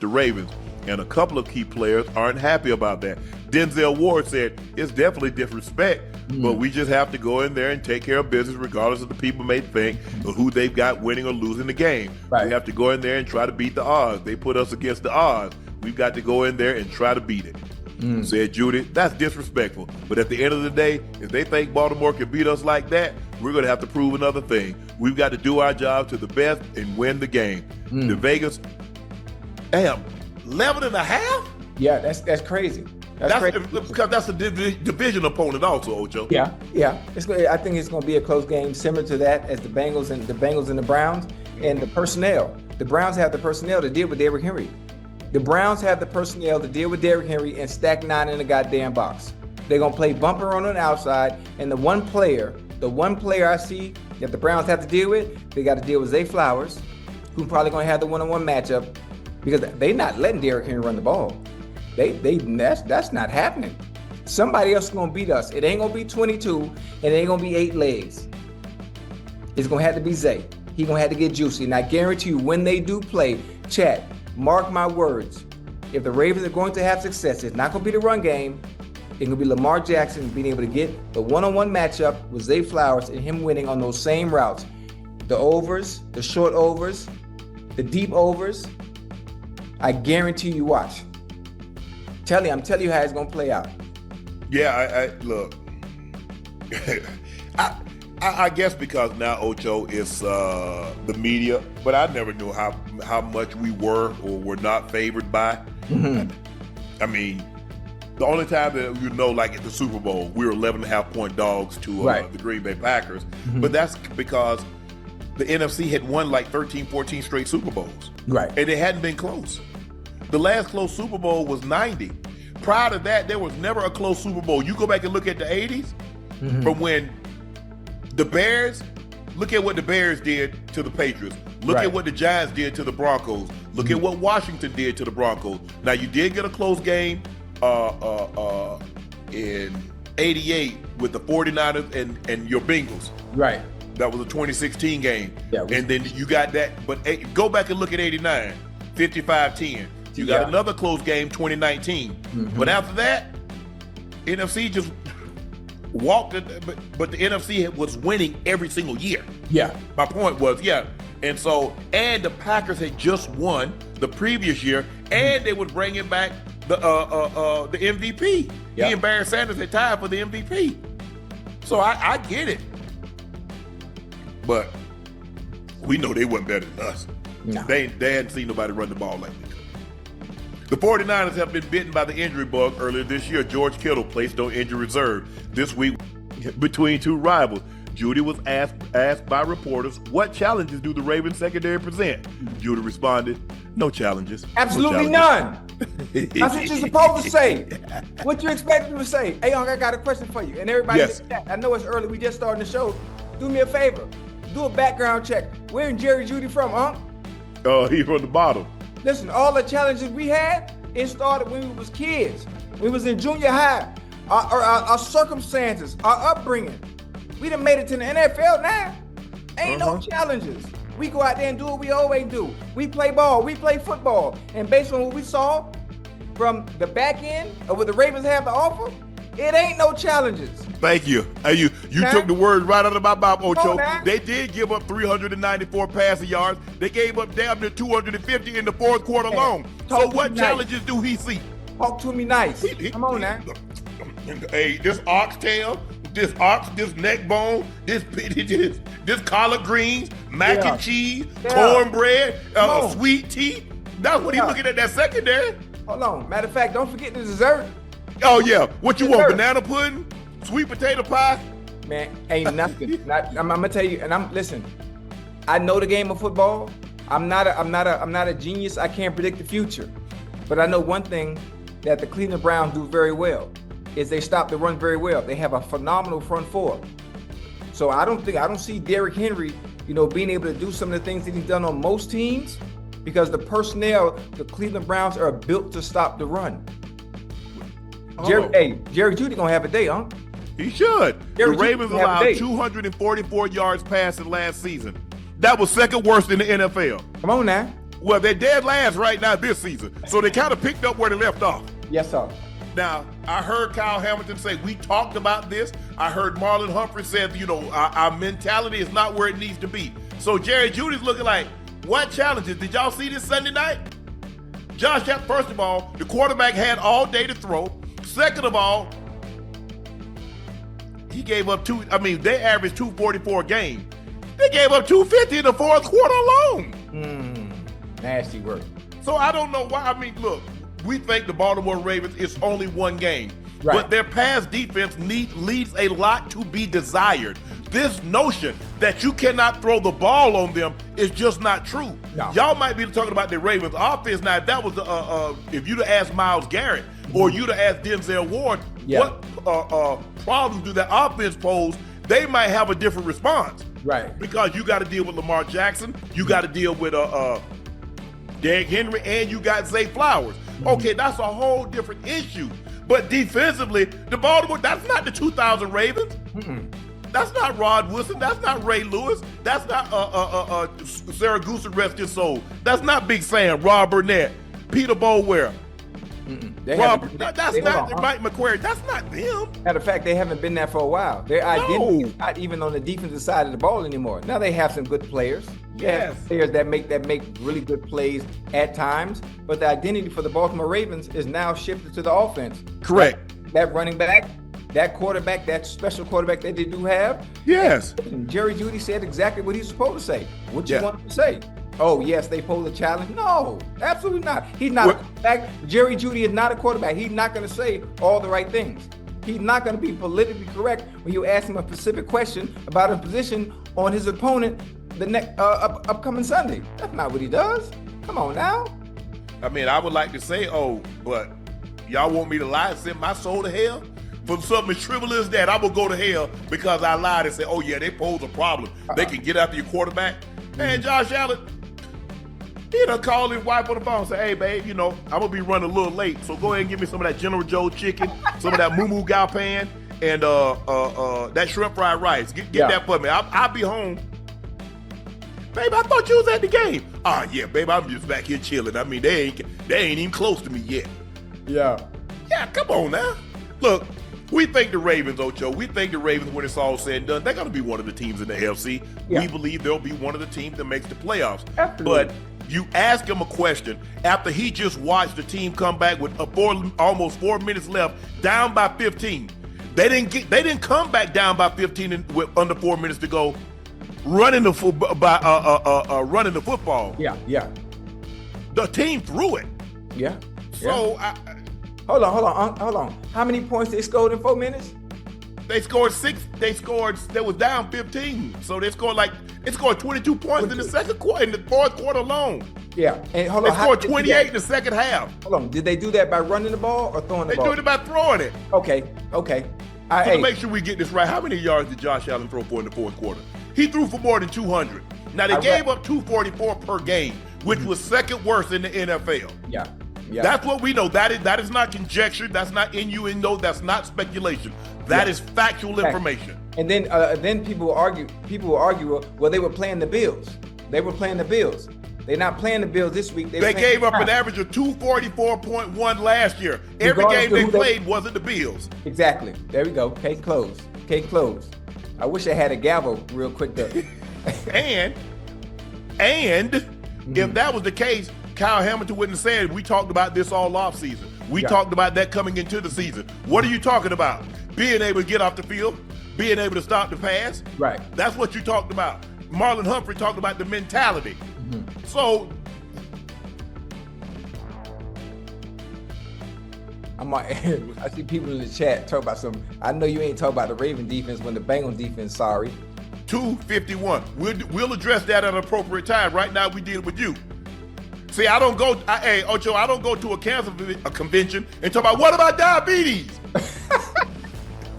the Ravens. And a couple of key players aren't happy about that. Denzel Ward said, it's definitely disrespect, but we just have to go in there and take care of business regardless of the people may think of who they've got winning or losing the game. Right. We have to go in there and try to beat the odds. They put us against the odds. We've got to go in there and try to beat it. Said Judy, that's disrespectful. But at the end of the day, if they think Baltimore can beat us like that, we're going to have to prove another thing. We've got to do our job to the best and win the game. The Vegas, damn, 11 and a half? Yeah, that's crazy. That's crazy. Because that's a division opponent also, Ocho. Yeah. I think it's going to be a close game, similar to that as the Bengals and the Browns, and the personnel. The Browns have the personnel to deal with Derrick Henry. The Browns have the personnel to deal with Derrick Henry and stack 9 in the goddamn box. They're going to play bumper on the outside, and the one player I see that the Browns have to deal with, they got to deal with Zay Flowers, who's probably going to have the one-on-one matchup, because they're not letting Derrick Henry run the ball. That's not happening. Somebody else is going to beat us. It ain't going to be 22, and it ain't going to be 8 legs. It's going to have to be Zay. He's going to have to get juicy. And I guarantee you, when they do play, chat, mark my words, if the Ravens are going to have success, it's not going to be the run game. It's going to be Lamar Jackson being able to get the one-on-one matchup with Zay Flowers and him winning on those same routes. The overs, the short overs, the deep overs. I guarantee you, watch. I'm telling you how it's going to play out. Yeah, I look. I guess because now Ocho is the media, but I never knew how much we were or were not favored by. I mean, the only time that like at the Super Bowl, we were 11.5 point dogs to the Green Bay Packers, but that's because the NFC had won like 13, 14 straight Super Bowls, right? And it hadn't been close. The last close Super Bowl was 90. Prior to that, there was never a close Super Bowl. You go back and look at the 80s, from when the Bears, look at what the Bears did to the Patriots. Look at what the Giants did to the Broncos. Look at what Washington did to the Broncos. Now, you did get a close game in 88 with the 49ers and your Bengals. Right. That was a 2016 game. Yeah, and then you got that. But go back and look at 89, 55-10. You got another close game, 2019. But after that, NFC just walked it. But the NFC was winning every single year. Yeah. My point was, And the Packers had just won the previous year, and they was bringing back the MVP. He and Barry Sanders had tied for the MVP. So I get it. But we know they wasn't better than us. No. They hadn't seen nobody run the ball like this. The 49ers have been bitten by the injury bug earlier this year. George Kittle placed on injury reserve this week between two rivals. Judy was asked by reporters, what challenges do the Ravens secondary present? Judy responded, no challenges. Absolutely none. That's what you're supposed to say. What you expect them to say? Hey, I got a question for you. And everybody, I know it's early. We just started the show. Do me a favor. Do a background check. Where in Jerry Judy from, huh? He's from the bottom. Listen, all the challenges we had, it started when we was kids. We was in junior high. Our circumstances, our upbringing. We done made it to the NFL now. Ain't no challenges. We go out there and do what we always do. We play ball, we play football. And based on what we saw from the back end of what the Ravens have to offer, it ain't no challenges. Thank you. You took the words right out of my mouth, Ocho. They did give up 394 passing yards. They gave up damn near 250 in the fourth quarter alone. So what challenges do he see? Talk to me nice. Come on now. Hey, this oxtail, this neck bone, this collard greens, mac and cheese, cornbread, sweet tea. That's what he's looking at that secondary. Hold on. Matter of fact, don't forget the dessert. Oh, yeah. What you want, banana pudding? Sweet potato pie? Man, ain't nothing. I'm going to tell you, and listen, I know the game of football. I'm not a genius. I can't predict the future. But I know one thing that the Cleveland Browns do very well is they stop the run very well. They have a phenomenal front four. So I don't see Derrick Henry, being able to do some of the things that he's done on most teams because the personnel, the Cleveland Browns are built to stop the run. Jerry Judy gonna have a day, huh? He should. The Ravens allowed 244 yards passing last season. That was second worst in the NFL. Come on now. Well, they're dead last right now this season. So they kind of picked up where they left off. Yes, sir. Now, I heard Kyle Hamilton say, we talked about this. I heard Marlon Humphrey said, our mentality is not where it needs to be. So Jerry Jeudy's looking like, what challenges? Did y'all see this Sunday night? Josh, first of all, the quarterback had all day to throw. Second of all, he gave up they averaged 244 a game. They gave up 250 in the fourth quarter alone. Nasty work. So I don't know why. Look, we think the Baltimore Ravens is only one game. Right. But their pass defense leaves a lot to be desired. This notion that you cannot throw the ball on them is just not true. No. Y'all might be talking about the Ravens offense. Now, if that was if you'd have asked Myles Garrett or you'd have asked Denzel Ward, what problems do that offense pose, they might have a different response. Right. Because you got to deal with Lamar Jackson, you got to deal with Derrick Henry, and you got Zay Flowers. Okay, that's a whole different issue. But defensively, the Baltimore, that's not the 2000 Ravens. That's not Rod Wilson. That's not Ray Lewis. That's not Saragusa, rest his soul. That's not Big Sam, Rob Burnett, Peter Bowyer. That's not Mike McQuarrie. That's not them. Matter of fact, they haven't been there for a while. Their identity is not even on the defensive side of the ball anymore. Now they have some good players. Yes. Players that make really good plays at times, but the identity for the Baltimore Ravens is now shifted to the offense. Correct. That running back, that quarterback, that special quarterback that they do have. Yes. And Jerry Jeudy said exactly what he's supposed to say. What you want him to say? Oh, yes, they pose a challenge. No, absolutely not. He's not a quarterback. Jerry Jeudy is not a quarterback. He's not going to say all the right things. He's not going to be politically correct when you ask him a specific question about a position on his opponent the next upcoming Sunday. That's not what he does. Come on now. I would like to say, but y'all want me to lie and send my soul to hell? For something as trivial as that, I will go to hell because I lied and said, oh yeah, they pose a problem. They can get after your quarterback. Man, Josh Allen, he done called his wife on the phone and say, hey babe, I'm gonna be running a little late, so go ahead and give me some of that General Joe chicken, some of that Moo Moo Gao Pan, and that shrimp fried rice. Get that for me. I'll be home. Babe, I thought you was at the game. Yeah, babe, I'm just back here chilling. They ain't even close to me yet. Yeah, come on now. Look, we think the Ravens, Ocho, when it's all said and done, they're going to be one of the teams in the AFC. Yeah. We believe they'll be one of the teams that makes the playoffs. Absolutely. But you ask him a question after he just watched the team come back with almost 4 minutes left, down by 15. They didn't come back down by 15 with under 4 minutes to go, running the football. Yeah. The team threw it. Yeah. So Hold on. How many points they scored in 4 minutes? They scored 6. They was down 15. So they scored 22 points in the second quarter, in the fourth quarter alone. Yeah. And hold on. They scored 28 in the second half. Hold on. Did they do that by running the ball or throwing the ball? They did it by throwing it. Okay. To make sure we get this right, how many yards did Josh Allen throw for in the fourth quarter? He threw for more than 200. Now they gave up 244 per game, which was second worst in the NFL. Yeah. That's what we know. That is not conjecture. That's not innuendo. That's not speculation. That is factual information. And then people will argue. Well, they were playing the Bills. They're not playing the Bills this week. They gave up an average of 244.1 last year. Every game they played wasn't the Bills. Exactly. There we go. Case closed. I wish I had a gavel real quick though. and if that was the case, Kyle Hamilton wouldn't have said, we talked about this all offseason. We talked about that coming into the season. What are you talking about? Being able to get off the field, being able to stop the pass. Right. That's what you talked about. Marlon Humphrey talked about the mentality. So I see people in the chat talk about some. I know you ain't talking about the Raven defense when the Bengals defense. Sorry. 251. We'll address that at an appropriate time. Right now, we deal with you. See, I don't go to a cancer convention and talk about what about diabetes.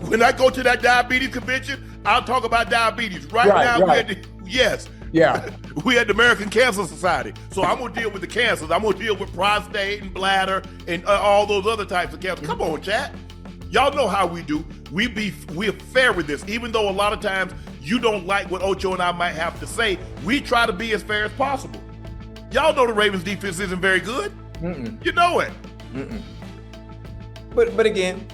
When I go to that diabetes convention, I'll talk about diabetes. Right now, we had the American Cancer Society. So I'm gonna deal with the cancers. I'm gonna deal with prostate and bladder and all those other types of cancer. Come on, chat. Y'all know how we do. We're fair with this, even though a lot of times you don't like what Ocho and I might have to say. We try to be as fair as possible. Y'all know the Ravens defense isn't very good. You know it. But again,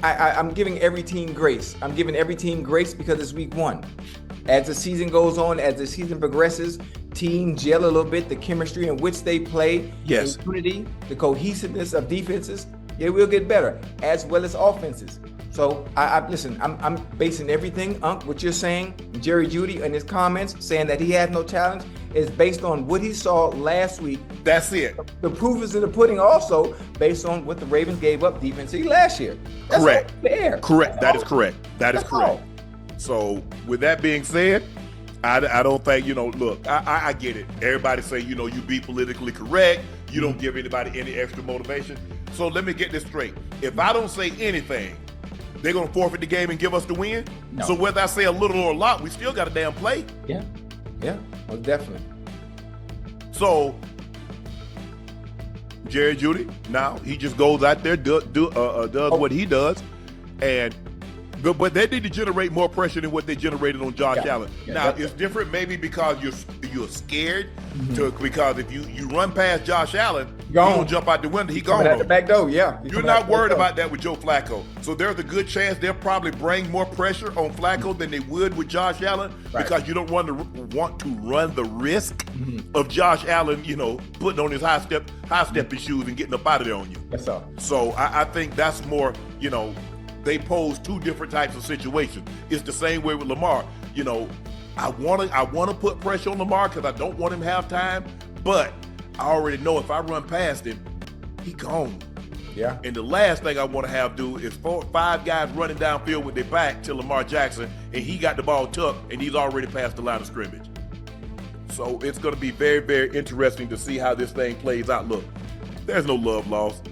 I'm giving every team grace. I'm giving every team grace because it's week 1. As the season goes on, as the season progresses, teams gel a little bit. The chemistry in which they play, yes, the unity, the cohesiveness of defenses, it will get better, as well as offenses. So I'm basing everything, what you're saying, Jerry Jeudy in his comments saying that he had no challenge is based on what he saw last week. That's it. The proof is in the pudding also based on what the Ravens gave up defensively last year. That's correct. Fair. Correct. That is correct. That is correct. So with that being said, I don't think, look, I get it. Everybody say, you be politically correct. You don't give anybody any extra motivation. So let me get this straight. If I don't say anything, they're going to forfeit the game and give us the win? No. So whether I say a little or a lot, we still got a damn play. Yeah, most definitely. So Jerry Jeudy, now he just goes out there, does what he does, but they need to generate more pressure than what they generated on Josh Allen. Now it's different, maybe because you're scared because if you run past Josh Allen, he gonna jump out the window. He gone at the back door. Yeah, you're not worried about that with Joe Flacco. So there's a good chance they'll probably bring more pressure on Flacco than they would with Josh Allen because you don't want to run the risk of Josh Allen, putting on his high stepping shoes and getting up out of there on you. Yes, sir. So I think that's more, they pose two different types of situations. It's the same way with Lamar. I want to put pressure on Lamar because I don't want him to have time, but I already know if I run past him, he gone. Yeah. And the last thing I want to have do is 5 guys running downfield with their back to Lamar Jackson, and he got the ball tucked, and he's already past the line of scrimmage. So it's going to be very, very interesting to see how this thing plays out. Look, there's no love lost.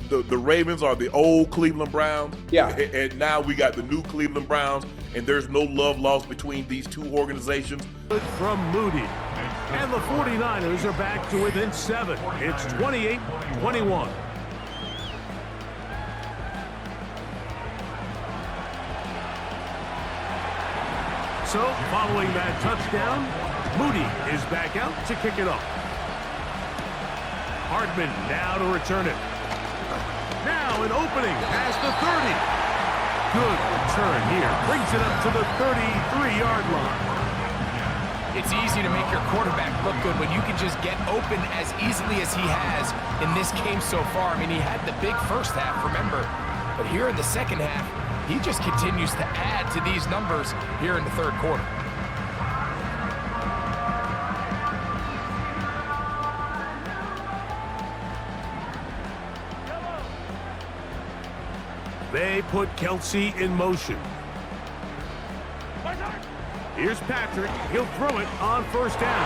The Ravens are the old Cleveland Browns. Yeah. And now we got the new Cleveland Browns, and there's no love lost between these two organizations. From Moody. And the 49ers are back to within 7. It's 28-21. So, following that touchdown, Moody is back out to kick it off. Hardman now to return it. Now an opening past the 30. Good return here. Brings it up to the 33-yard line. It's easy to make your quarterback look good when you can just get open as easily as he has in this game so far. I mean, he had the big first half, remember. But here in the second half, he just continues to add to these numbers here in the third quarter. They put Kelsey in motion. Here's Patrick. He'll throw it on first down.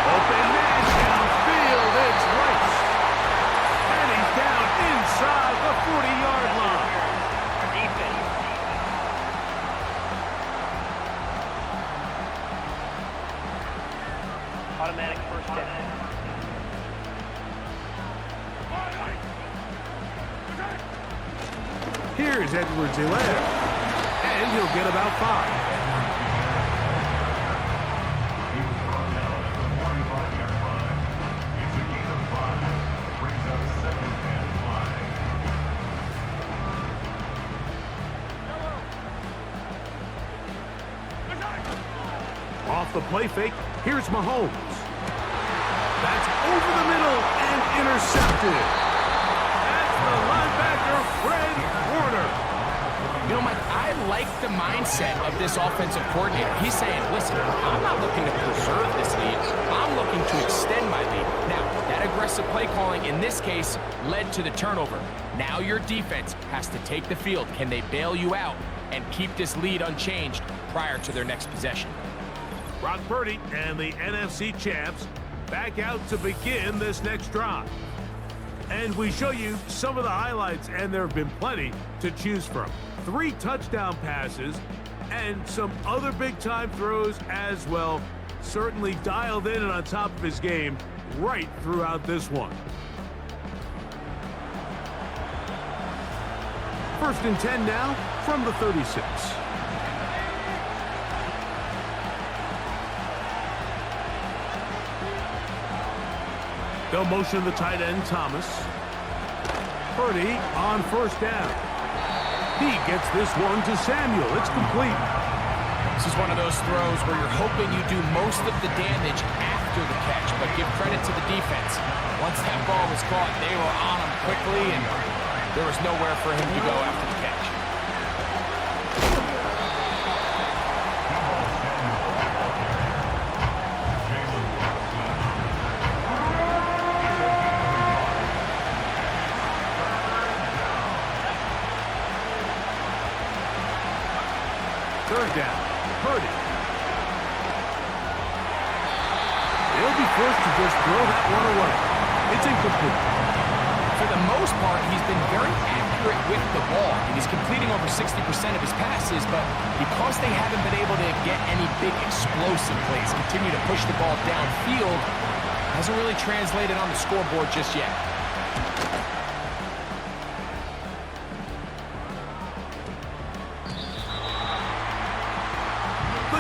Open man downfield. It's Rice. And he's down inside the 40-yard line. Automatic first down. Here's Edwards-Helaire. And he'll get about 5. Off the play fake, here's Mahomes. That's over the middle and intercepted. That's the linebacker, Fred Warner. Mike, I like the mindset of this offensive coordinator. He's saying, listen, I'm not looking to preserve this lead. I'm looking to extend my lead. Now, that aggressive play calling in this case led to the turnover. Now your defense has to take the field. Can they bail you out and keep this lead unchanged prior to their next possession? Brock Purdy and the NFC champs back out to begin this next drive. And we show you some of the highlights, and there have been plenty to choose from. 3 touchdown passes and some other big-time throws as well. Certainly dialed in and on top of his game right throughout this one. 1st and 10 now from the 36. They'll motion the tight end, Thomas. Purdy on first down. He gets this one to Samuel. It's complete. This is one of those throws where you're hoping you do most of the damage after the catch, but give credit to the defense. Once that ball was caught, they were on him quickly, and there was nowhere for him to go after the catch. Third down, Purdy. They'll be forced to just throw that one away. It's incomplete. For the most part, he's been very accurate with the ball. He's completing over 60% of his passes, but because they haven't been able to get any big explosive plays, continue to push the ball downfield, hasn't really translated on the scoreboard just yet.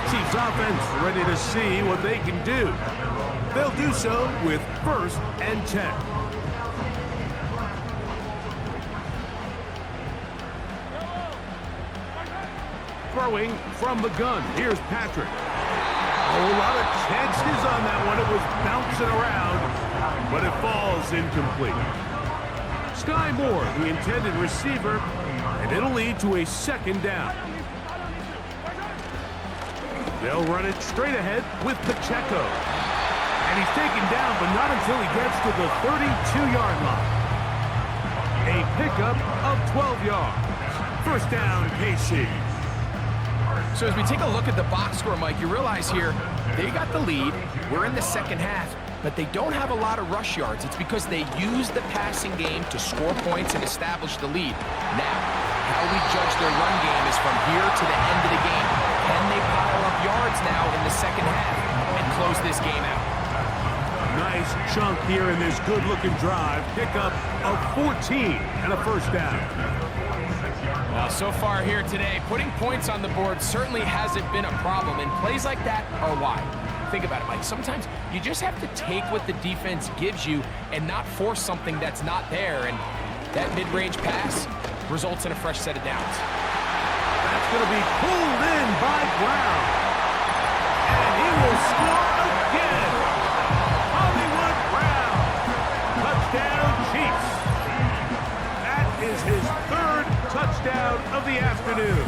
Chiefs offense ready to see what they can do. They'll do so with 1st and 10. Throwing from the gun. Here's Patrick. A lot of chances on that one. It was bouncing around, but it falls incomplete. Sky Moore, the intended receiver, and it'll lead to a 2nd down. They'll run it straight ahead with Pacheco. And he's taken down, but not until he gets to the 32-yard line. A pickup of 12 yards. 1st down, KC. So as we take a look at the box score, Mike, you realize here, they got the lead. We're in the 2nd half, but they don't have a lot of rush yards. It's because they use the passing game to score points and establish the lead. Now, how we judge their run game is from here to the end of the game. Can they pile up yards now in the 2nd half and close this game out? Nice chunk here in this good-looking drive. Pickup of 14 and a 1st down. Well, so far here today, putting points on the board certainly hasn't been a problem, and plays like that are why. Think about it, Mike. Sometimes you just have to take what the defense gives you and not force something that's not there, and that mid-range pass results in a fresh set of downs. That's going to be pulled in by Brown. And he will score again. Hollywood Brown. Touchdown, Chiefs. That is his 3rd touchdown of the afternoon.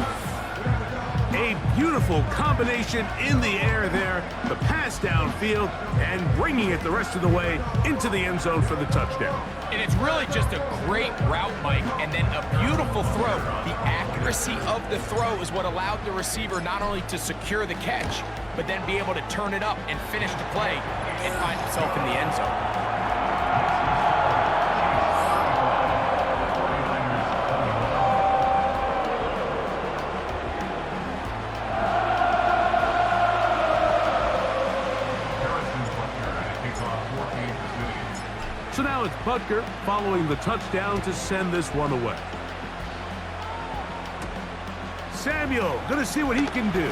A beautiful combination in the air there. The pass downfield and bringing it the rest of the way into the end zone for the touchdown. And it's really just a great route, Mike, and then a beautiful throw. The accuracy of the throw is what allowed the receiver not only to secure the catch, but then be able to turn it up and finish the play and find himself in the end zone. So now it's Butker following the touchdown to send this one away. Samuel, going to see what he can do.